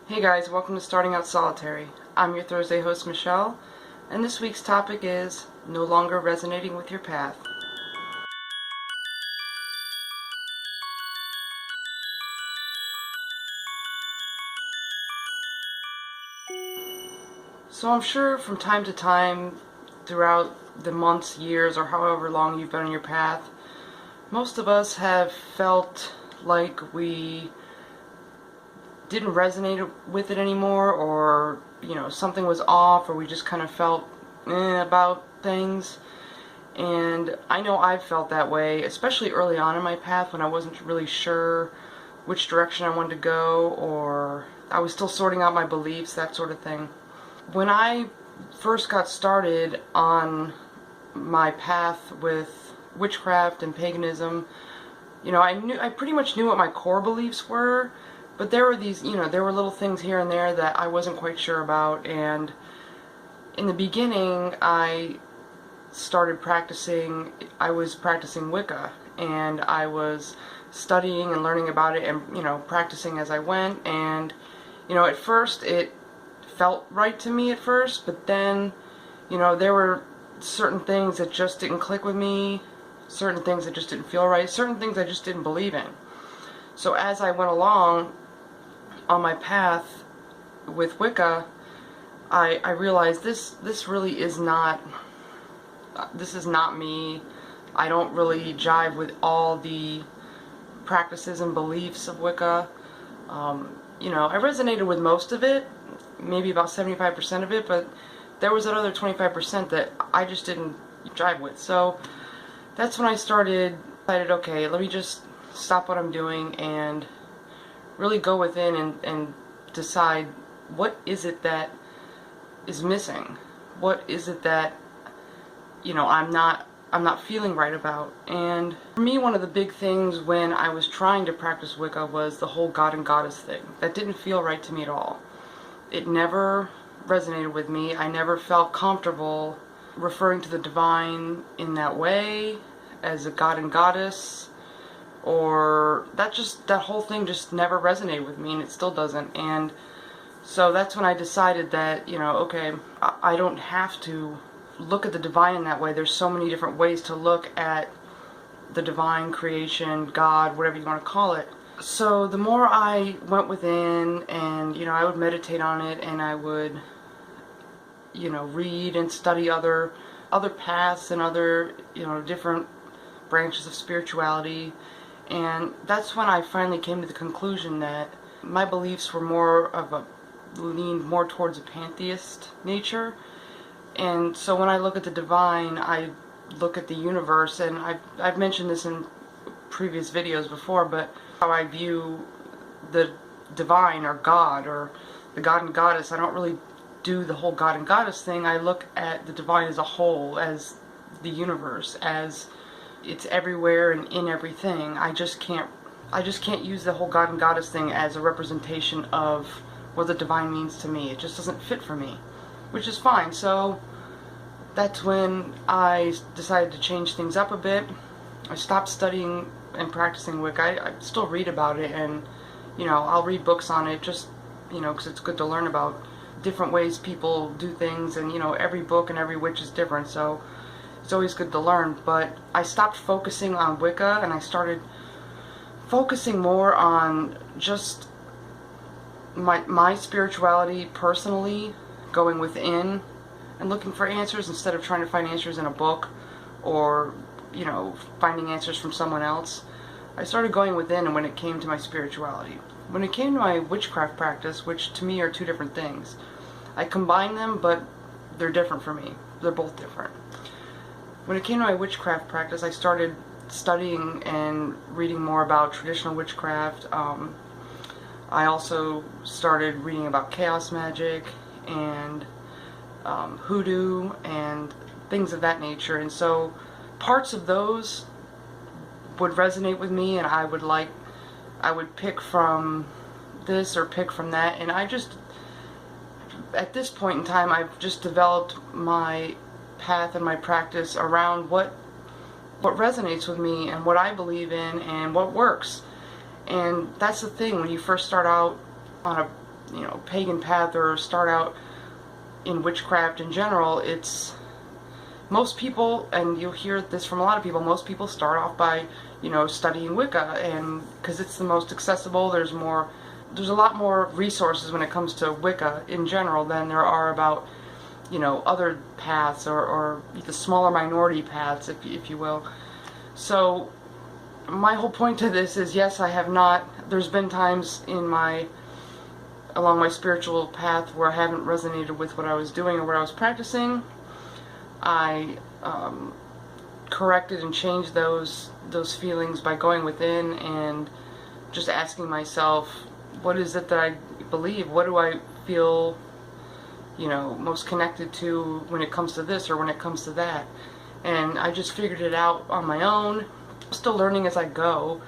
Hey guys, welcome to Starting Out Solitary. I'm your Thursday host Michelle, and this week's topic is no longer resonating with your path. So I'm sure from time to time throughout the months, years, or however long you've been on your path, most of us have felt like we didn't resonate with it anymore, or something was off, or we just kind of felt about things. And I know I've felt that way, especially early on in my path when I wasn't really sure which direction I wanted to go, or I was still sorting out my beliefs, that sort of thing. When I first got started on my path with witchcraft and paganism, I pretty much knew what my core beliefs were, but there were these, there were little things here and there that I wasn't quite sure about. And in the beginning, I was practicing Wicca, and I was studying and learning about it and, practicing as I went. And, at first it felt right to me at first, but then, there were certain things that just didn't click with me, certain things that just didn't feel right, certain things I just didn't believe in. So as I went along on my path with Wicca, I realized this really is not, this is not me. I don't really jive with all the practices and beliefs of Wicca. I resonated with most of it, maybe about 75% of it, but there was that other 25% that I just didn't jive with. So that's when I decided, okay, let me just stop what I'm doing and really go within and decide, what is it that is missing? What is it that I'm not feeling right about? And for me, one of the big things when I was trying to practice Wicca was the whole god and goddess thing. That didn't feel right to me at all. It never resonated with me. I never felt comfortable referring to the divine in that way, as a god and goddess, or that whole thing just never resonated with me, and it still doesn't. And so that's when I decided that, okay, I don't have to look at the divine in that way. There's so many different ways to look at the divine, creation, God, whatever you want to call it. So the more I went within and, I would meditate on it, and I would, read and study other paths and other, different branches of spirituality. And that's when I finally came to the conclusion that my beliefs were leaned more towards a pantheist nature. And so when I look at the divine, I look at the universe, and I've mentioned this in previous videos before, but how I view the divine, or God, or the god and goddess, I don't really do the whole god and goddess thing. I look at the divine as a whole, as the universe, as it's everywhere and in everything. I just can't use the whole god and goddess thing as a representation of what the divine means to me. It just doesn't fit for me, which is fine. So that's when I decided to change things up a bit. I stopped studying and practicing Wicca. I still read about it, and I'll read books on it, just because it's good to learn about different ways people do things, and every book and every witch is different, so it's always good to learn. But I stopped focusing on Wicca, and I started focusing more on just my spirituality personally, going within and looking for answers instead of trying to find answers in a book, or finding answers from someone else. I started going within, and when it came to my spirituality. When it came to my witchcraft practice, which to me are two different things, I combine them, but they're different for me. They're both different. When it came to my witchcraft practice, I started studying and reading more about traditional witchcraft. I also started reading about chaos magic and hoodoo and things of that nature. And so parts of those would resonate with me, and I would pick from this or pick from that. And at this point in time, I've just developed my path and my practice around what resonates with me and what I believe in and what works. And that's the thing, when you first start out on you know, pagan path or start out in witchcraft in general, it's most people, and you'll hear this from a lot of people, most people start off by, you know, studying Wicca, and because it's the most accessible, there's a lot more resources when it comes to Wicca in general than there are about, you know, other paths or the smaller minority paths, if you will. So my whole point to this is, yes, I have not, there's been times along my spiritual path where I haven't resonated with what I was doing or what I was practicing. I corrected and changed those feelings by going within and just asking myself, what is it that I believe? What do I feel, you know, most connected to when it comes to this or when it comes to that? And I just figured it out on my own. Still learning as I go,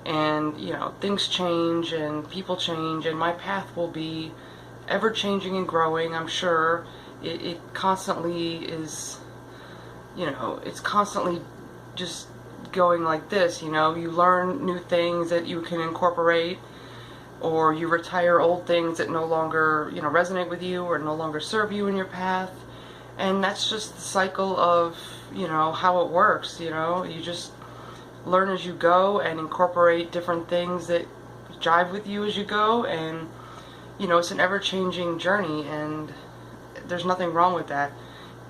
and you know, things change and people change, and my path will be ever changing and growing. I'm sure it constantly is, you know, it's constantly just going like this. You know, you learn new things that you can incorporate, or you retire old things that no longer, you know, resonate with you or no longer serve you in your path. And that's just the cycle of, you know, how it works. You know, you just learn as you go and incorporate different things that jive with you as you go, and you know, it's an ever-changing journey, and there's nothing wrong with that.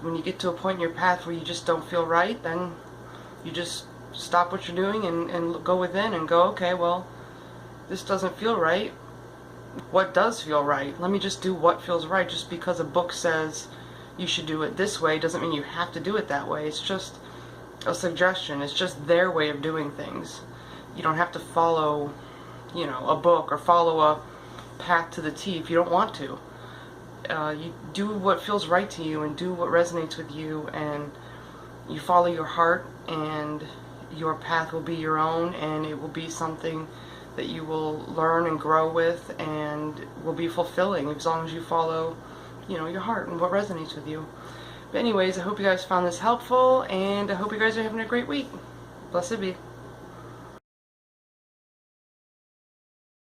When you get to a point in your path where you just don't feel right, then you just stop what you're doing and go within and go, okay, well, this doesn't feel right. What does feel right? Let me just do what feels right. Just because a book says you should do it this way doesn't mean you have to do it that way. It's just a suggestion. It's just their way of doing things. You don't have to follow, you know, a book or follow a path to the T if you don't want to. You do what feels right to you and do what resonates with you, and you follow your heart, and your path will be your own, and it will be something that you will learn and grow with, and will be fulfilling as long as you follow, you know, your heart and what resonates with you. But anyways, I hope you guys found this helpful, and I hope you guys are having a great week. Blessed be.